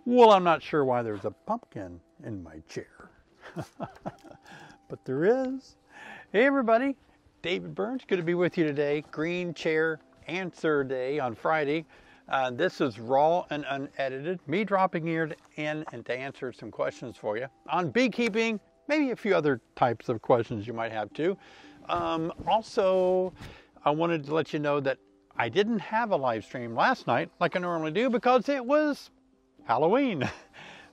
Well, I'm not sure why there's a pumpkin in my chair, but there is. Hey everybody, David Burns, good to be with you today. Green Chair Answer Day on Friday. This is raw and unedited, me dropping in and to answer some questions for you on beekeeping, maybe a few other types of questions you might have too. Also, I wanted to let you know that I didn't have a live stream last night like I normally do because it was Halloween.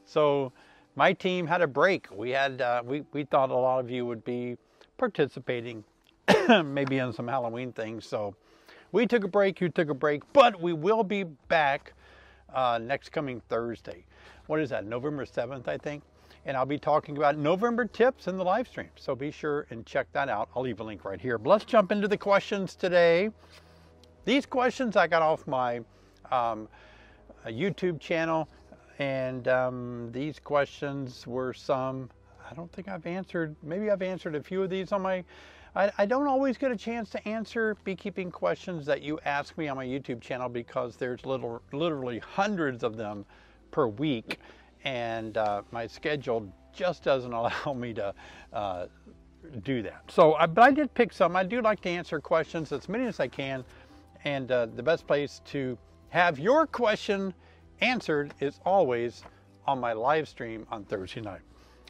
So my team had a break. We thought a lot of you would be participating maybe in some Halloween things. So we took a break, you took a break, but we will be back next coming Thursday. What is that, November 7th, I think? And I'll be talking about November tips in the live stream. So be sure and check that out. I'll leave a link right here. But let's jump into the questions today. These questions I got off my YouTube channel. And these questions were some, I don't think I've answered, maybe I've answered a few of these on my, I don't always get a chance to answer beekeeping questions that you ask me on my YouTube channel because there's literally hundreds of them per week. And my schedule just doesn't allow me to do that. So, but I did pick some. I do like to answer questions, as many as I can. And the best place to have your question answered is always on my live stream on Thursday night.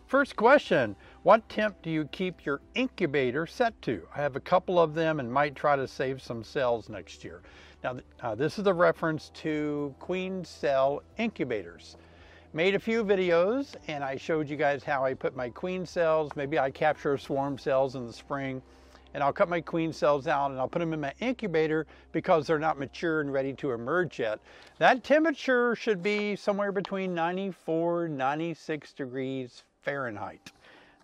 First question, what temp do you keep your incubator set to? I have a couple of them and might try to save some cells next year. Now this is a reference to queen cell incubators. Made a few videos and I showed you guys how I put my queen cells. Maybe I capture swarm cells in the spring and I'll cut my queen cells out and I'll put them in my incubator because they're not mature and ready to emerge yet. That temperature should be somewhere between 94, 96 degrees Fahrenheit.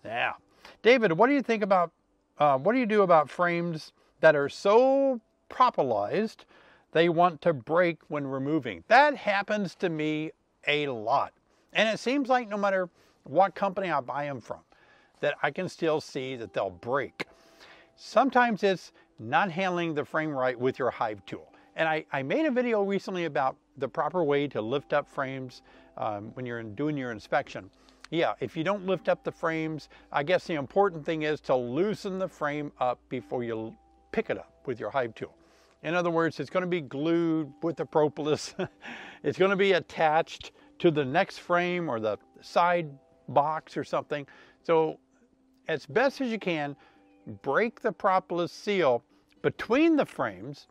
Now, David, what do you think about, what do you do about frames that are so propolized they want to break when removing? That happens to me a lot. And it seems like no matter what company I buy them from, that I can still see that they'll break. Sometimes it's not handling the frame right with your Hive tool. And I made a video recently about the proper way to lift up frames when you're doing your inspection. Yeah, if you don't lift up the frames, I guess the important thing is to loosen the frame up before you pick it up with your Hive tool. In other words, it's going to be glued with the Propolis. It's going to be attached to the next frame or the side box or something. So as best as you can, break the Propolis seal between the frames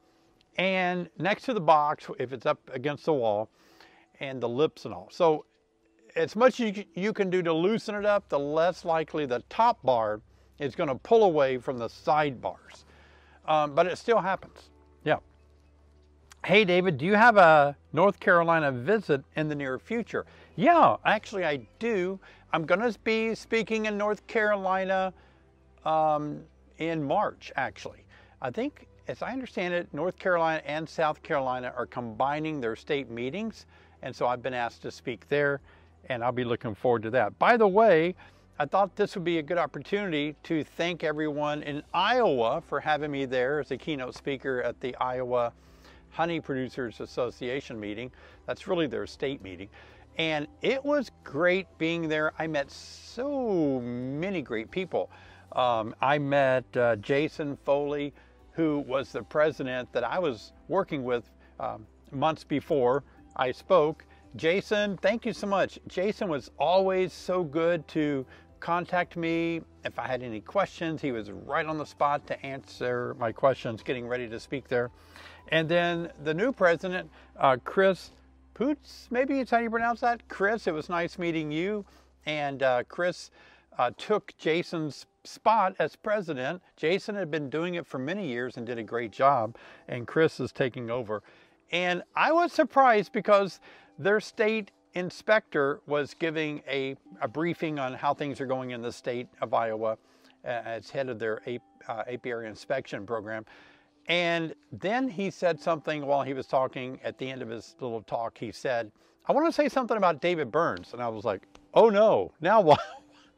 and next to the box if it's up against the wall and the lips and all. So as much as you can do to loosen it up, the less likely the top bar is going to pull away from the side bars. But it still happens. Yeah. Hey David, do you have a North Carolina visit in the near future? Yeah, actually I do. I'm going to be speaking in North Carolina in March, actually. I think, as I understand it, North Carolina and South Carolina are combining their state meetings, and so I've been asked to speak there, and I'll be looking forward to that. By the way, I thought this would be a good opportunity to thank everyone in Iowa for having me there as a keynote speaker at the Iowa Honey Producers Association meeting. That's really their state meeting. And it was great being there. I met so many great people. I met Jason Foley, who was the president that I was working with months before I spoke. Jason, thank you so much. Jason was always so good to contact me if I had any questions. He was right on the spot to answer my questions, getting ready to speak there. And then the new president, Chris Poots, maybe it's how you pronounce that? Chris, it was nice meeting you. And Chris took Jason's spot as president. Jason had been doing it for many years and did a great job, and Chris is taking over. And I was surprised because their state inspector was giving a briefing on how things are going in the state of Iowa as head of their apiary inspection program. And then he said something while he was talking. At the end of his little talk, he said, I want to say something about David Burns. And I was like, oh no, now what?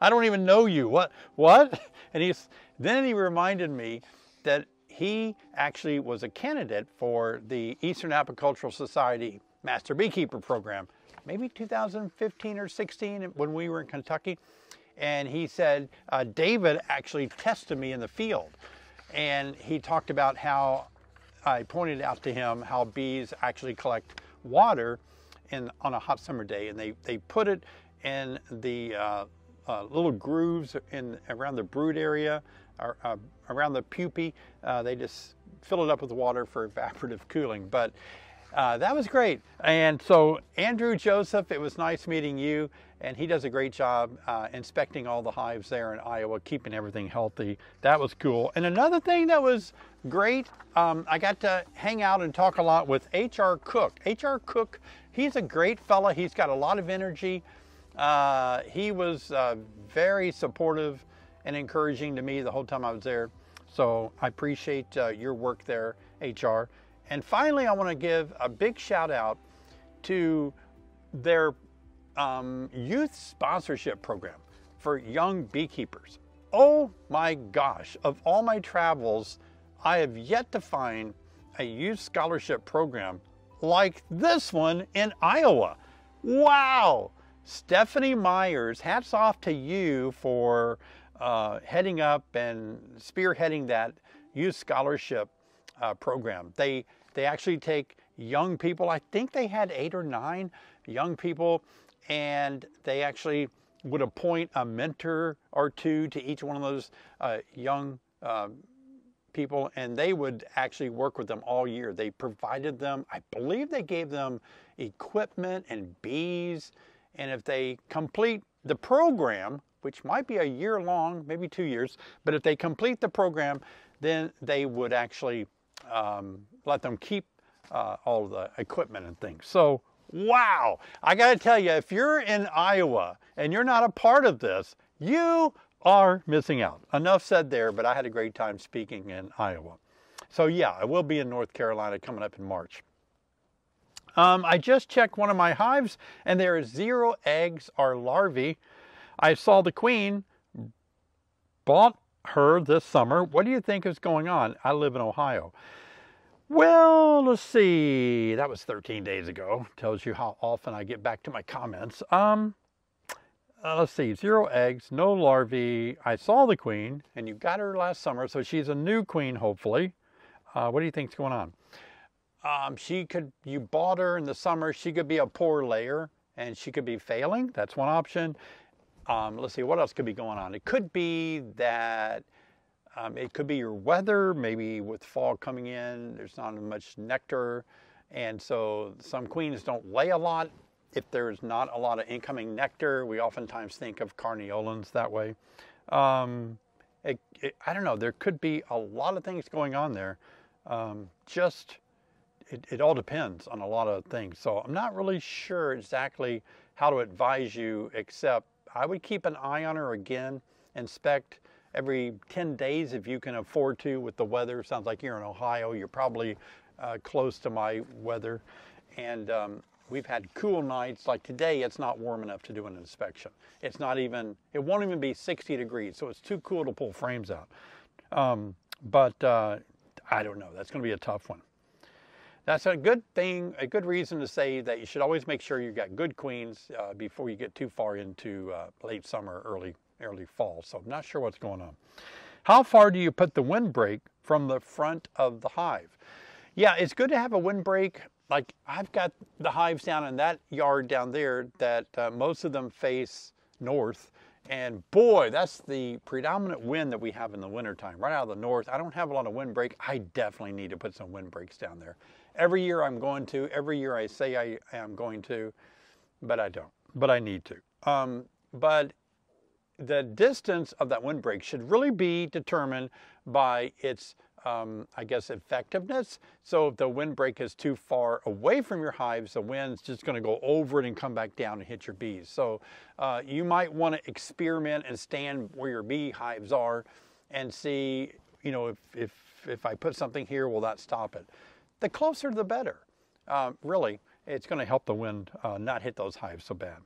I don't even know you. What? And then he reminded me that he actually was a candidate for the Eastern Apicultural Society Master Beekeeper program. maybe 2015 or 16 when we were in Kentucky. And he said, David actually tested me in the field. And he talked about how I pointed out to him how bees actually collect water on a hot summer day. And they put it in the little grooves around the brood area, or, around the pupae. They just fill it up with water for evaporative cooling. But that was great. And so Andrew Joseph, it was nice meeting you. And he does a great job inspecting all the hives there in Iowa, keeping everything healthy. That was cool. And another thing that was great, I got to hang out and talk a lot with H.R. Cook. H.R. Cook, he's a great fella. He's got a lot of energy. He was very supportive and encouraging to me the whole time I was there. So I appreciate your work there, H.R. And finally, I want to give a big shout out to their youth sponsorship program for young beekeepers. Oh my gosh, of all my travels, I have yet to find a youth scholarship program like this one in Iowa. Wow! Stephanie Myers, hats off to you for heading up and spearheading that youth scholarship program. They actually take young people, I think they had 8 or 9 young people, and they actually would appoint a mentor or two to each one of those young people, and they would actually work with them all year. They provided them, I believe they gave them equipment and bees, and if they complete the program, which might be a year long, maybe 2 years, but if they complete the program, then they would actually let them keep all the equipment and things. So, wow, I got to tell you, if you're in Iowa and you're not a part of this, you are missing out. Enough said there, but I had a great time speaking in Iowa. So yeah, I will be in North Carolina coming up in March. I just checked one of my hives and there are 0 eggs or larvae. I saw the queen, bought her this summer. What do you think is going on? I live in Ohio. Well, let's see. That was 13 days ago. Tells you how often I get back to my comments. Let's see. 0 eggs, no larvae. I saw the queen, and you got her last summer, so she's a new queen, hopefully. What do you think's going on? You bought her in the summer. She could be a poor layer, and she could be failing. That's one option. Let's see. What else could be going on? It could be that it could be your weather, maybe with fall coming in, there's not much nectar, and so some queens don't lay a lot. If there's not a lot of incoming nectar, we oftentimes think of carniolans that way. I don't know, there could be a lot of things going on there. It all depends on a lot of things. So I'm not really sure exactly how to advise you, except I would keep an eye on her again, inspect every 10 days if you can afford to with the weather. Sounds like you're in Ohio. You're probably close to my weather. And we've had cool nights. Like today, it's not warm enough to do an inspection. It won't even be 60 degrees, so it's too cool to pull frames out. But I don't know. That's going to be a tough one. That's a good thing, a good reason to say that you should always make sure you've got good queens before you get too far into late summer, early fall. So I'm not sure what's going on. How far do you put the windbreak from the front of the hive? Yeah, it's good to have a windbreak. Like I've got the hives down in that yard down there that most of them face north. And boy, that's the predominant wind that we have in the wintertime, right out of the north. I don't have a lot of windbreak. I definitely need to put some windbreaks down there. Every year I'm going to, every year I say I am going to, but I don't, but I need to. But the distance of that windbreak should really be determined by its, I guess, effectiveness. So if the windbreak is too far away from your hives, the wind's just going to go over it and come back down and hit your bees. So you might want to experiment and stand where your bee hives are and see, you know, if I put something here, will that stop it? The closer the better. Really, it's going to help the wind not hit those hives so bad.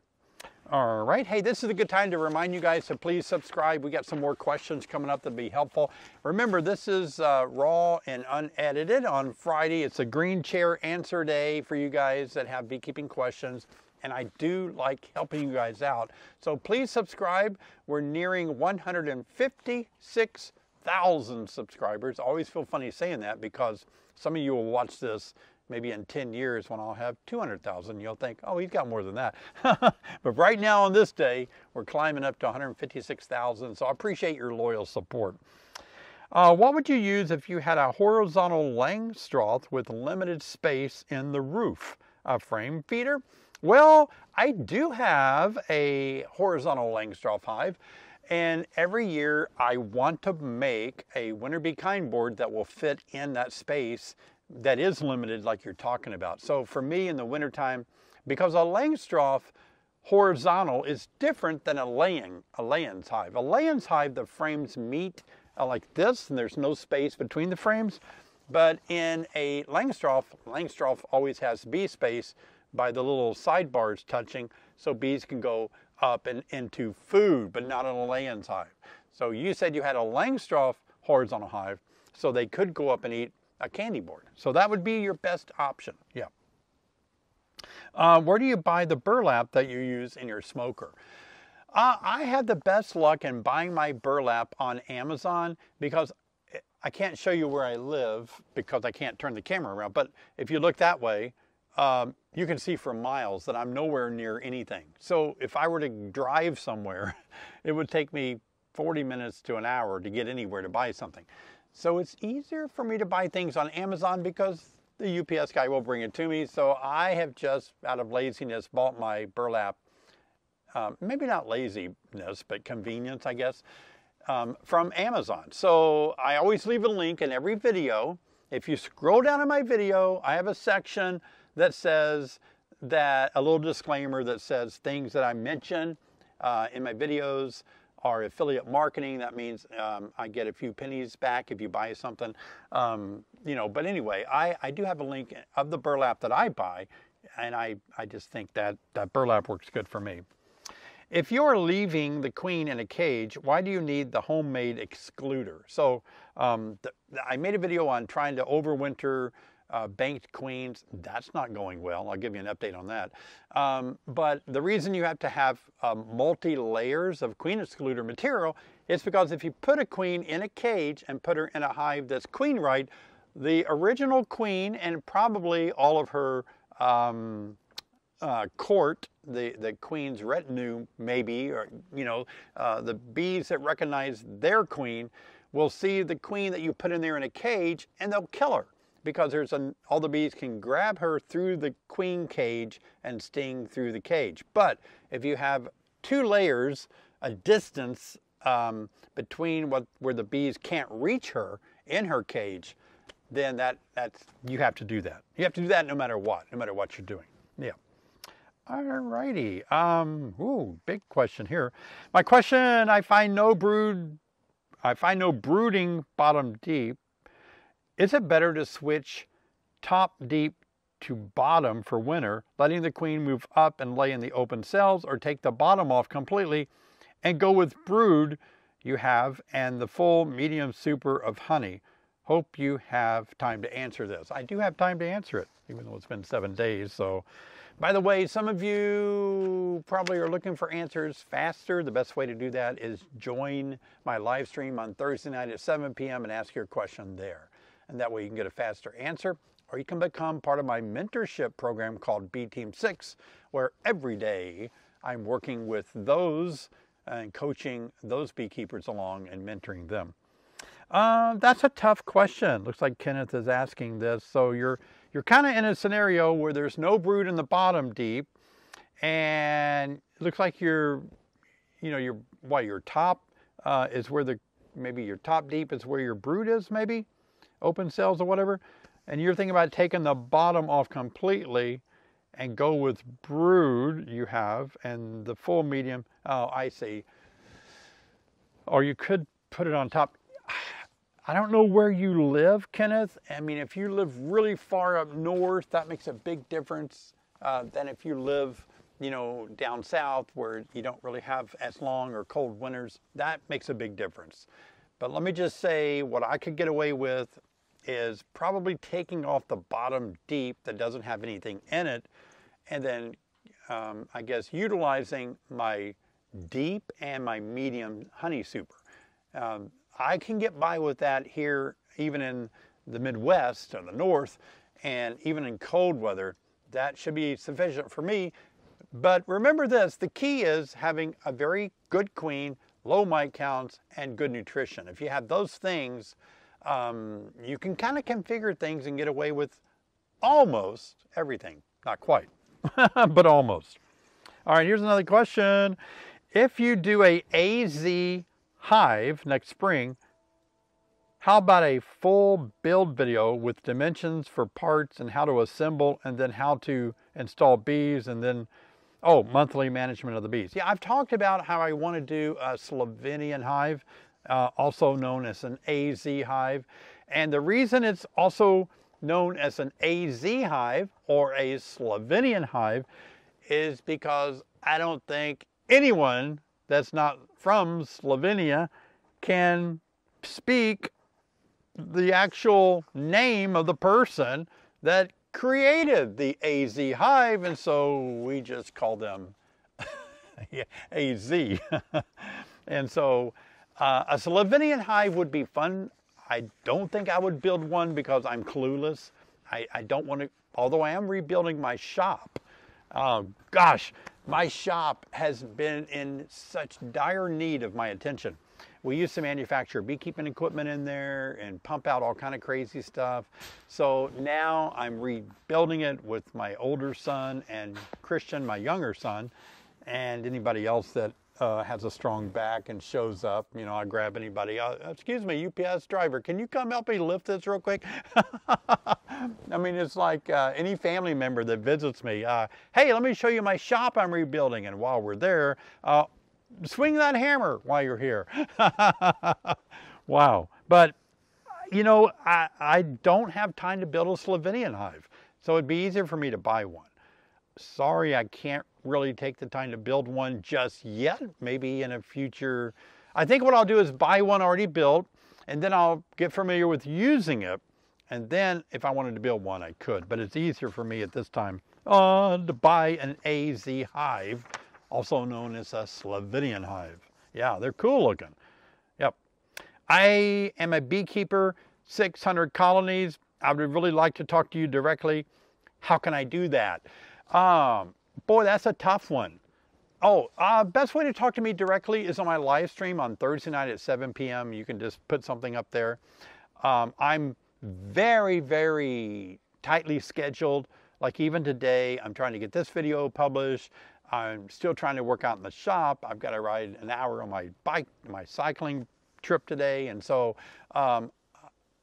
All right, hey, this is a good time to remind you guys to please subscribe. We got some more questions coming up that'll be helpful. Remember, this is raw and unedited on Friday. It's a green chair answer day for you guys that have beekeeping questions. and I do like helping you guys out. So please subscribe. We're nearing 156,000 subscribers. I always feel funny saying that because some of you will watch this maybe in 10 years when I'll have 200,000. You'll think, oh, he's got more than that. But right now on this day, we're climbing up to 156,000. So I appreciate your loyal support. What would you use if you had a horizontal Langstroth with limited space in the roof? A frame feeder? Well, I do have a horizontal Langstroth hive, and every year I want to make a winter bee kind board that will fit in that space that is limited like you're talking about. So for me in the wintertime, because a Langstroth horizontal is different than a layens hive. A layens hive, the frames meet like this, and there's no space between the frames. But in a Langstroth always has bee space by the little sidebars touching, so bees can go up and into food, but not in a layens hive. So you said you had a Langstroth horizontal hive, so they could go up and eat a candy board. So that would be your best option. Yeah. Where do you buy the burlap that you use in your smoker? I had the best luck in buying my burlap on Amazon because I can't show you where I live because I can't turn the camera around. But if you look that way, you can see for miles that I'm nowhere near anything. So if I were to drive somewhere, it would take me 40 minutes to an hour to get anywhere to buy something. So it's easier for me to buy things on Amazon because the UPS guy will bring it to me. So I have just, out of laziness, bought my burlap. Maybe not laziness, but convenience, I guess, from Amazon. So I always leave a link in every video. If you scroll down in my video, I have a section that says that, a little disclaimer that says things that I mention in my videos are affiliate marketing. That means I get a few pennies back if you buy something. You know, but anyway, I do have a link of the burlap that I buy, and I just think that burlap works good for me. If you're leaving the queen in a cage, why do you need the homemade excluder? So I made a video on trying to overwinter banked queens. That's not going well. I'll give you an update on that. But the reason you have to have multi-layers of queen excluder material is because if you put a queen in a cage and put her in a hive that's queen right, the original queen and probably all of her court, the queen's retinue maybe, or you know, the bees that recognize their queen will see the queen that you put in there in a cage and they'll kill her because all the bees can grab her through the queen cage and sting through the cage. But if you have 2 layers, a distance between where the bees can't reach her in her cage, then you have to do that. You have to do that no matter what you're doing. Yeah. Alrighty. Ooh, big question here. My question: I find no brooding bottom deep. Is it better to switch top deep to bottom for winter, letting the queen move up and lay in the open cells, or take the bottom off completely and go with brood you have and the full medium super of honey? Hope you have time to answer this. I do have time to answer it, even though it's been 7 days. So, by the way, some of you probably are looking for answers faster. The best way to do that is join my live stream on Thursday night at 7 p.m. and ask your question there. And that way you can get a faster answer, or you can become part of my mentorship program called Bee Team 6, where every day I'm working with those and coaching those beekeepers along and mentoring them. That's a tough question. Looks like Kenneth is asking this. So you're kind of in a scenario where there's no brood in the bottom deep, and it looks like your top is where maybe your top deep is where your brood is, maybe open cells or whatever, and you're thinking about taking the bottom off completely and go with brood you have and the full medium. Oh, I see. Or you could put it on top. I don't know where you live, Kenneth. I mean, if you live really far up north, that makes a big difference than if you live, you know, down south where you don't really have as long or cold winters. That makes a big difference. But let me just say, what I could get away with is probably taking off the bottom deep that doesn't have anything in it, and then I guess, utilizing my deep and my medium honey super. I can get by with that here, even in the Midwest or the North, and even in cold weather. That should be sufficient for me. But remember this, the key is having a very good queen, low mite counts, and good nutrition. If you have those things, you can kind of configure things and get away with almost everything. Not quite, but almost. All right, here's another question. If you do a AZ hive next spring, how about a full build video with dimensions for parts and how to assemble, and then how to install bees, and then, oh, monthly management of the bees? Yeah, I've talked about how I want to do a Slovenian hive, also known as an AZ hive. And the reason it's also known as an AZ hive or a Slovenian hive is because I don't think anyone that's not from Slovenia can speak the actual name of the person that created the AZ hive, and so we just call them AZ. And so a Slovenian hive would be fun. I don't think I would build one because I'm clueless. I don't want to, although I am rebuilding my shop. Gosh, my shop has been in such dire need of my attention. We used to manufacture beekeeping equipment in there and pump out all kind of crazy stuff. So now I'm rebuilding it with my older son and Christian, my younger son, and anybody else that has a strong back and shows up. You know, I grab anybody. Excuse me, UPS driver, can you come help me lift this real quick? I mean, it's like any family member that visits me. Hey, let me show you my shop I'm rebuilding. And while we're there, swing that hammer while you're here. Wow. But, you know, I don't have time to build a Slovenian hive. So it'd be easier for me to buy one. Sorry, I can't really take the time to build one just yet. Maybe in a future. I think what I'll do is buy one already built, and then I'll get familiar with using it. And then if I wanted to build one, I could. But it's easier for me at this time to buy an AZ hive, also known as a Slovenian hive. Yeah, they're cool looking. Yep. I am a beekeeper, 600 colonies. I would really like to talk to you directly. How can I do that? Boy, that's a tough one. Oh, best way to talk to me directly is on my live stream on Thursday night at 7 p.m. You can just put something up there. I'm very, very tightly scheduled. Like even today, I'm trying to get this video published. I'm still trying to work out in the shop. I've got to ride an hour on my bike, my cycling trip today. And so,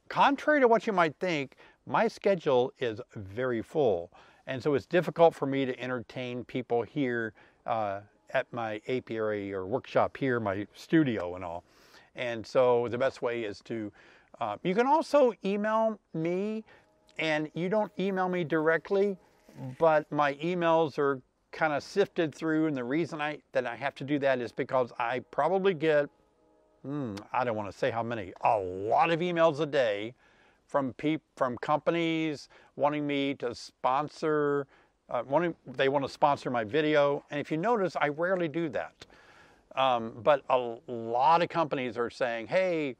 contrary to what you might think, my schedule is very full. And so it's difficult for me to entertain people here at my apiary or workshop here, my studio and all. And so the best way is to, you can also email me, and you don't email me directly, but my emails are kind of sifted through. And the reason that I have to do that is because I probably get, I don't want to say how many, a lot of emails a day from companies wanting me to sponsor, they want to sponsor my video. And if you notice, I rarely do that. But a lot of companies are saying, hey,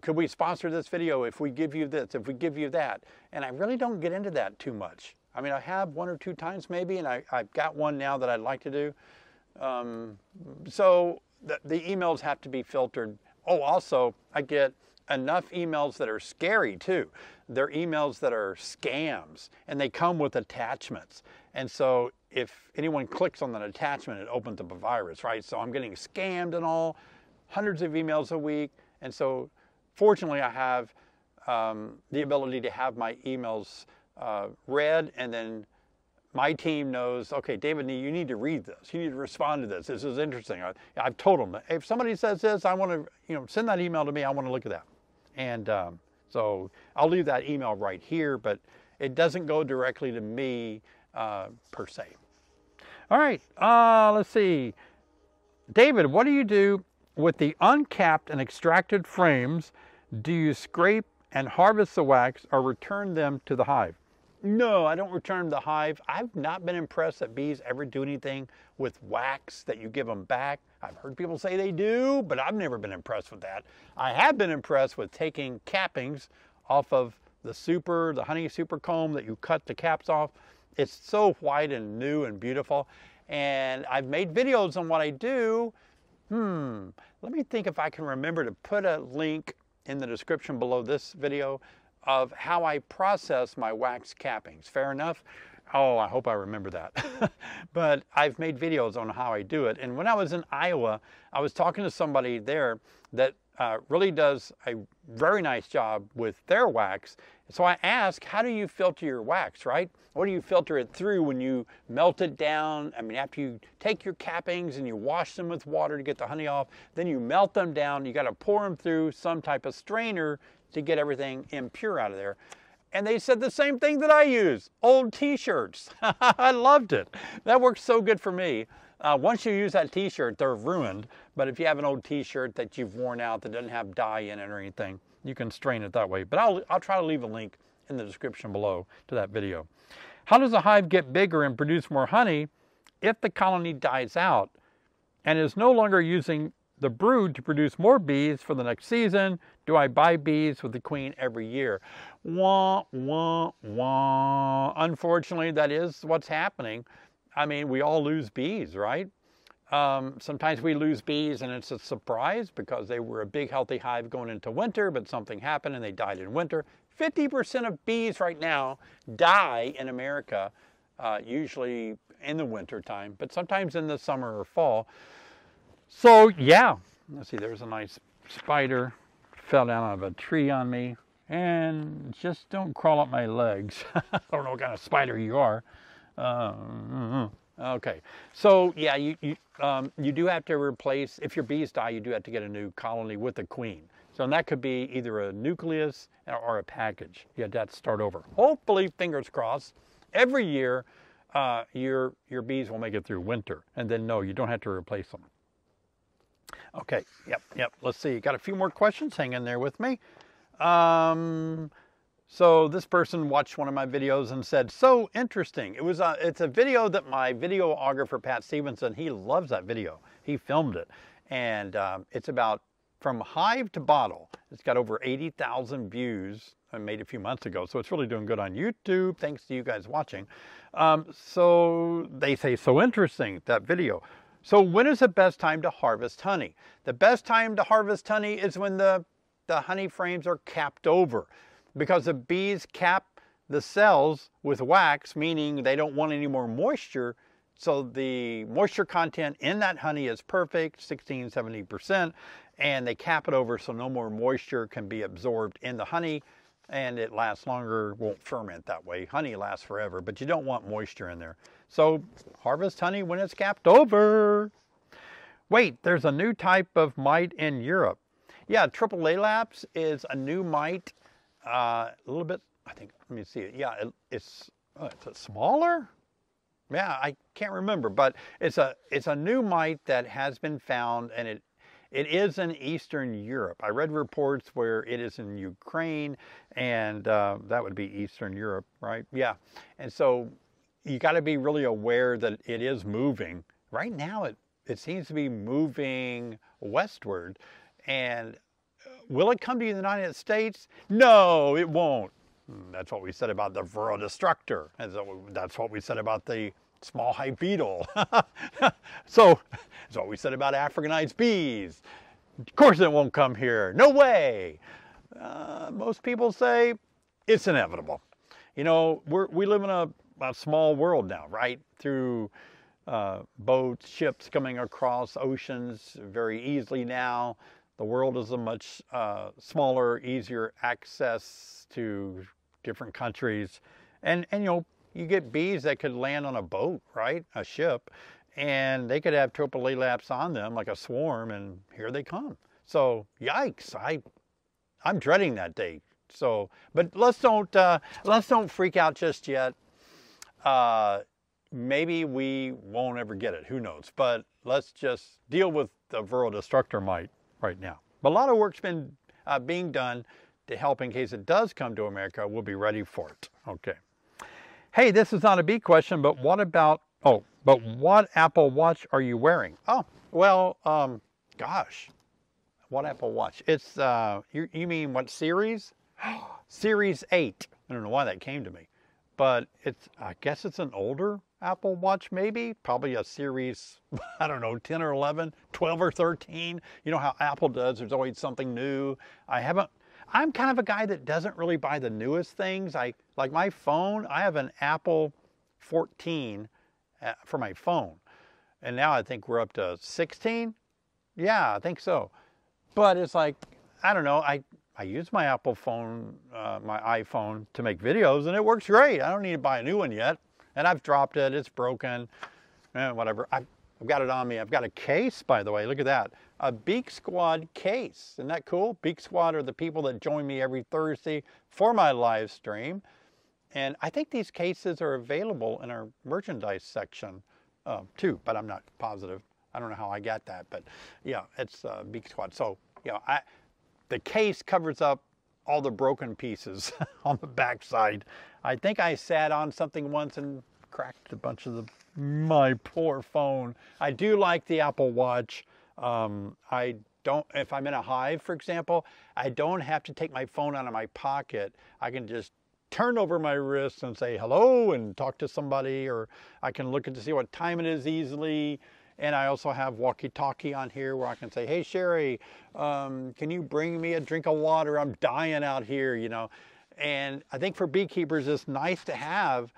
could we sponsor this video if we give you this, if we give you that? And I really don't get into that too much. I mean, I have one or two times maybe, and I've got one now that I'd like to do. So the emails have to be filtered. Oh, also, I get enough emails that are scary too. They're emails that are scams, and they come with attachments. And so if anyone clicks on that attachment, it opens up a virus, right? So I'm getting scammed and all, hundreds of emails a week. And so fortunately, I have the ability to have my emails read, and then my team knows, okay, David, you need to read this. You need to respond to this. This is interesting. I've told them, if somebody says this, I want to, send that email to me. I want to look at that. And so I'll leave that email right here, but it doesn't go directly to me per se. All right, let's see. David, what do you do with the uncapped and extracted frames? Do you scrape and harvest the wax or return them to the hive? No, I don't return the hive. I've not been impressed that bees ever do anything with wax that you give them back. I've heard people say they do, but I've never been impressed with that. I have been impressed with taking cappings off of the honey super comb that you cut the caps off. It's so white and new and beautiful. And I've made videos on what I do. Let me think if I can remember to put a link in the description below this video of how I process my wax cappings. Fair enough? Oh, I hope I remember that. But I've made videos on how I do it. And when I was in Iowa, I was talking to somebody there that really does a very nice job with their wax. So I asked, how do you filter your wax, right? What do you filter it through when you melt it down? I mean, after you take your cappings and you wash them with water to get the honey off, then you melt them down. You got to pour them through some type of strainer to get everything impure out of there. And they said the same thing that I use, old t-shirts. I loved it. That works so good for me. Once you use that t-shirt, they're ruined. But if you have an old t-shirt that you've worn out that doesn't have dye in it or anything, you can strain it that way. But I'll try to leave a link in the description below to that video. How does a hive get bigger and produce more honey if the colony dies out and is no longer using the brood to produce more bees for the next season? Do I buy bees with the queen every year? Wah, wah, wah. Unfortunately, that is what's happening. I mean, we all lose bees, right? Sometimes we lose bees and it's a surprise because they were a big healthy hive going into winter, but something happened and they died in winter. 50% of bees right now die in America, usually in the winter time, but sometimes in the summer or fall. So yeah, let's see, there's a nice spider, fell down out of a tree on me, and just don't crawl up my legs. I don't know what kind of spider you are. Okay, so yeah, you do have to replace, if your bees die, you do have to get a new colony with a queen. So and that could be either a nucleus or a package. You have to start over. Hopefully, fingers crossed, every year your bees will make it through winter. And then no, you don't have to replace them. Okay, yep. Let's see, got a few more questions. Hang in there with me. So this person watched one of my videos and said, so interesting. It's a video that my videographer, Pat Stevenson, he loves that video. He filmed it. And it's about from hive to bottle. It's got over 80,000 views. I made it a few months ago, so it's really doing good on YouTube. Thanks to you guys watching. So they say, so interesting, that video. So when is the best time to harvest honey? The best time to harvest honey is when the honey frames are capped over, because the bees cap the cells with wax, meaning they don't want any more moisture. So the moisture content in that honey is perfect, 16, 70%, and they cap it over so no more moisture can be absorbed in the honey, and it lasts longer, won't ferment that way. Honey lasts forever, but you don't want moisture in there. So harvest honey when it's capped over. Wait, there's a new type of mite in Europe. Yeah, Propolis is a new mite, a little bit, I think, let me see it. Yeah, it's smaller? Yeah, I can't remember, but it's a new mite that has been found, and it is in Eastern Europe. I read reports where it is in Ukraine, and that would be Eastern Europe, right? Yeah, and so you got to be really aware that it is moving. Right now, it seems to be moving westward, and will it come to the United States? No, it won't. That's what we said about the Varroa destructor. And so that's what we said about the small hive beetle. So that's what we said about Africanized bees. Of course it won't come here. No way. Most people say it's inevitable. You know, we live in a small world now, right? Through boats, ships coming across oceans very easily now. The world is a much smaller, easier access to different countries. And you know, you get bees that could land on a boat, right? A ship. And they could have Propolis on them like a swarm, and here they come. So, yikes, I'm dreading that day. So, but let's don't freak out just yet. Maybe we won't ever get it, who knows? But let's just deal with the Varroa destructor mite right now. But a lot of work's been being done to help in case it does come to America. We'll be ready for it. Okay. Hey, this is not a bee question, but what about, but what Apple Watch are you wearing? Oh, well, gosh, what Apple Watch? It's, you mean what series? Series 8. I don't know why that came to me, but I guess it's an older Apple Watch, maybe, probably a series, I don't know, 10 or 11, 12 or 13. You know how Apple does, there's always something new. I'm kind of a guy that doesn't really buy the newest things. Like my phone, I have an Apple 14 for my phone. And now I think we're up to 16. Yeah, I think so. But it's like, I don't know, I use my Apple phone, my iPhone to make videos, and it works great. I don't need to buy a new one yet. And I've dropped it, it's broken, whatever. I've got it on me. I've got a case, by the way, look at that. A Beak Squad case, isn't that cool? Beak Squad are the people that join me every Thursday for my live stream. And I think these cases are available in our merchandise section too, but I'm not positive. I don't know how I got that, but yeah, it's Beak Squad. So, the case covers up all the broken pieces on the backside. I think I sat on something once and cracked a bunch of my poor phone. I do like the Apple Watch. If I'm in a hive, for example, I don't have to take my phone out of my pocket. I can just turn over my wrist and say hello and talk to somebody, or I can look to see what time it is easily. And I also have walkie-talkie on here where I can say, hey, Sherry, can you bring me a drink of water? I'm dying out here, And I think for beekeepers, it's nice to have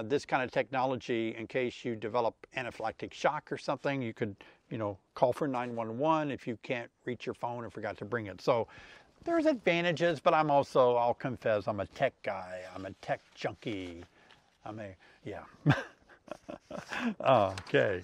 this kind of technology in case you develop anaphylactic shock or something. You could, call for 911 if you can't reach your phone or forgot to bring it. So there's advantages, but I'll confess, I'm a tech guy. I'm a tech junkie. Okay.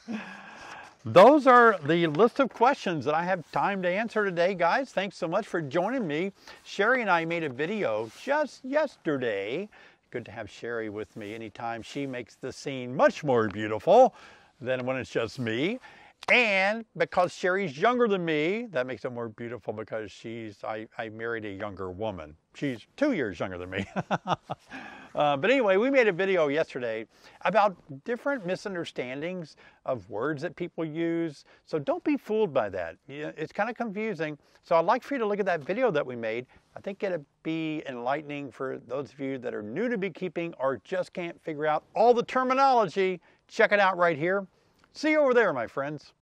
Those are the list of questions that I have time to answer today, guys. Thanks so much for joining me. Sherry and I made a video just yesterday. Good to have Sherry with me anytime. She makes the scene much more beautiful than when it's just me. And because Sherry's younger than me, that makes it more beautiful because I married a younger woman. She's 2 years younger than me. But anyway, we made a video yesterday about different misunderstandings of words that people use. So don't be fooled by that. It's kind of confusing. So I'd like for you to look at that video that we made. I think it'd be enlightening for those of you that are new to beekeeping or just can't figure out all the terminology. Check it out right here. See you over there, my friends.